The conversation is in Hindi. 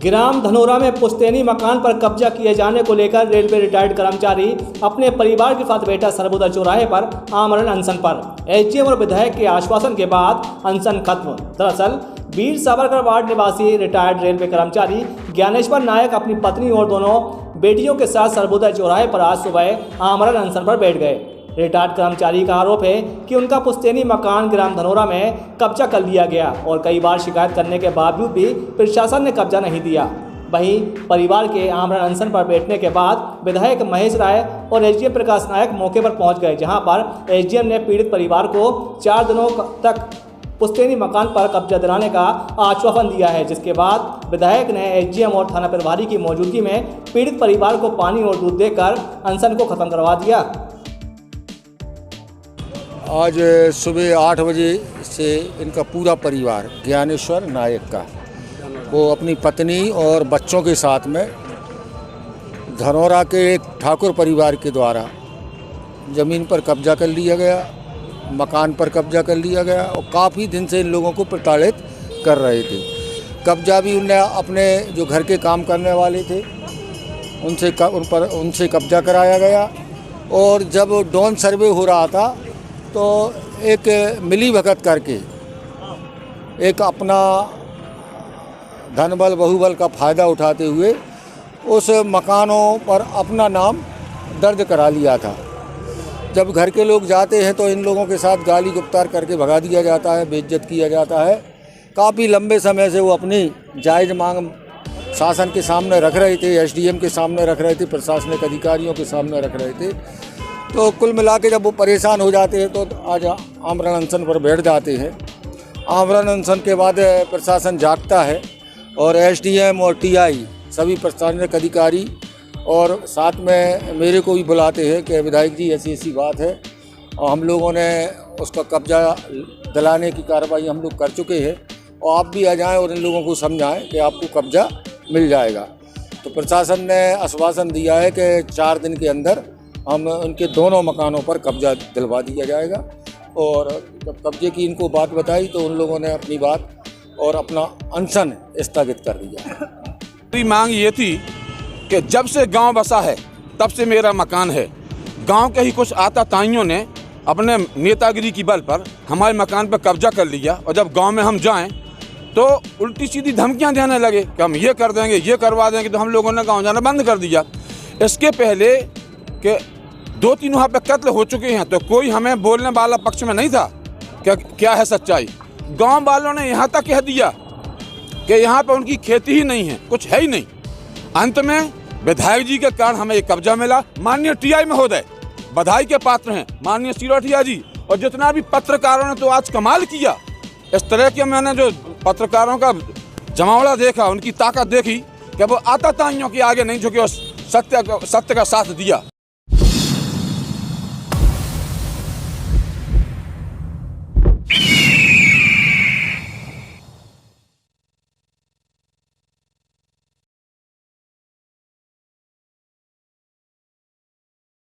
ग्राम धनोरा में पुश्तैनी मकान पर कब्जा किए जाने को लेकर रेलवे रिटायर्ड कर्मचारी अपने परिवार के साथ बैठा सरबोदा चौराहे पर आमरण अनशन पर। एसडीएम और विधायक के आश्वासन के बाद अनशन खत्म। दरअसल वीर सावरकर वार्ड निवासी रिटायर्ड रेलवे कर्मचारी ज्ञानेश्वर नायक अपनी पत्नी और दोनों बेटियों के साथ सरबोदा चौराहे पर आज सुबह आमरण अनशन पर बैठ गए। रिटायर्ड कर्मचारी का आरोप है कि उनका पुश्तैनी मकान ग्राम धनोरा में कब्जा कर लिया गया और कई बार शिकायत करने के बावजूद भी प्रशासन ने कब्जा नहीं दिया। वहीं परिवार के आमरण अनशन पर बैठने के बाद विधायक महेश राय और एसडीएम प्रकाश नायक मौके पर पहुंच गए, जहां पर एसडीएम ने पीड़ित परिवार को 4 दिनों तक पुश्तैनी मकान पर कब्जा दिलाने का आश्वासन दिया है, जिसके बाद विधायक ने एसडीएम और थाना प्रभारी की मौजूदगी में पीड़ित परिवार को पानी और दूध देकर अनशन को खत्म करवा दिया। आज सुबह 8 बजे से इनका पूरा परिवार ज्ञानेश्वर नायक का वो अपनी पत्नी और बच्चों के साथ में धनोरा के एक ठाकुर परिवार के द्वारा ज़मीन पर कब्जा कर लिया गया, मकान पर कब्जा कर लिया गया और काफ़ी दिन से इन लोगों को प्रताड़ित कर रहे थे। कब्जा भी उनने अपने जो घर के काम करने वाले थे उनसे कब्जा कराया गया। और जब डोन सर्वे हो रहा था तो एक मिली भगत करके एक अपना धनबल बहुबल का फ़ायदा उठाते हुए उस मकानों पर अपना नाम दर्ज करा लिया था। जब घर के लोग जाते हैं तो इन लोगों के साथ गाली गुप्तार करके भगा दिया जाता है, बेइज्जत किया जाता है। काफ़ी लंबे समय से वो अपनी जायज़ मांग शासन के सामने रख रहे थे, एसडीएम के सामने रख रहे थे, प्रशासनिक अधिकारियों के सामने रख रहे थे। तो कुल मिला के जब वो परेशान हो जाते हैं तो आज आमरण अनशन पर बैठ जाते हैं। आमरण अनशन के बाद प्रशासन जागता है और एसडीएम और टीआई सभी प्रशासनिक अधिकारी और साथ में मेरे को भी बुलाते हैं कि विधायक जी ऐसी ऐसी बात है और हम लोगों ने उसका कब्जा दिलाने की कार्रवाई हम लोग कर चुके हैं और आप भी आ जाएं और इन लोगों को समझाएं कि आपको कब्जा मिल जाएगा। तो प्रशासन ने आश्वासन दिया है कि 4 दिन के अंदर हम उनके दोनों मकानों पर कब्जा दिलवा दिया जाएगा। और जब कब्जे की इनको बात बताई तो उन लोगों ने अपनी बात और अपना अनशन स्थगित कर दिया। मेरी मांग ये थी कि जब से गांव बसा है तब से मेरा मकान है। गांव के ही कुछ आताताइयों ने अपने नेतागिरी की बल पर हमारे मकान पर कब्जा कर लिया और जब गांव में हम जाएं तो उल्टी सीधी धमकियां देने लगे कि हम ये कर देंगे, ये करवा देंगे। तो हम लोगों ने गांव जाना बंद कर दिया। इसके पहले कि 2-3 वहाँ पे कत्ल हो चुके हैं तो कोई हमें बोलने वाला पक्ष में नहीं था कि क्या है सच्चाई। गांव वालों ने यहाँ तक कह दिया कि यहाँ पे उनकी खेती ही नहीं है, कुछ है ही नहीं। अंत में विधायक जी के कारण हमें ये कब्जा मिला। माननीय टीआई महोदय बधाई के पात्र हैं, माननीय सिरोठिया जी और जितना भी पत्रकारों ने तो आज कमाल किया। इस तरह के मैंने जो पत्रकारों का जमावड़ा देखा, उनकी ताकत देखी कि वो आताताइयों के आगे नहीं झुके और सत्य का साथ दिया।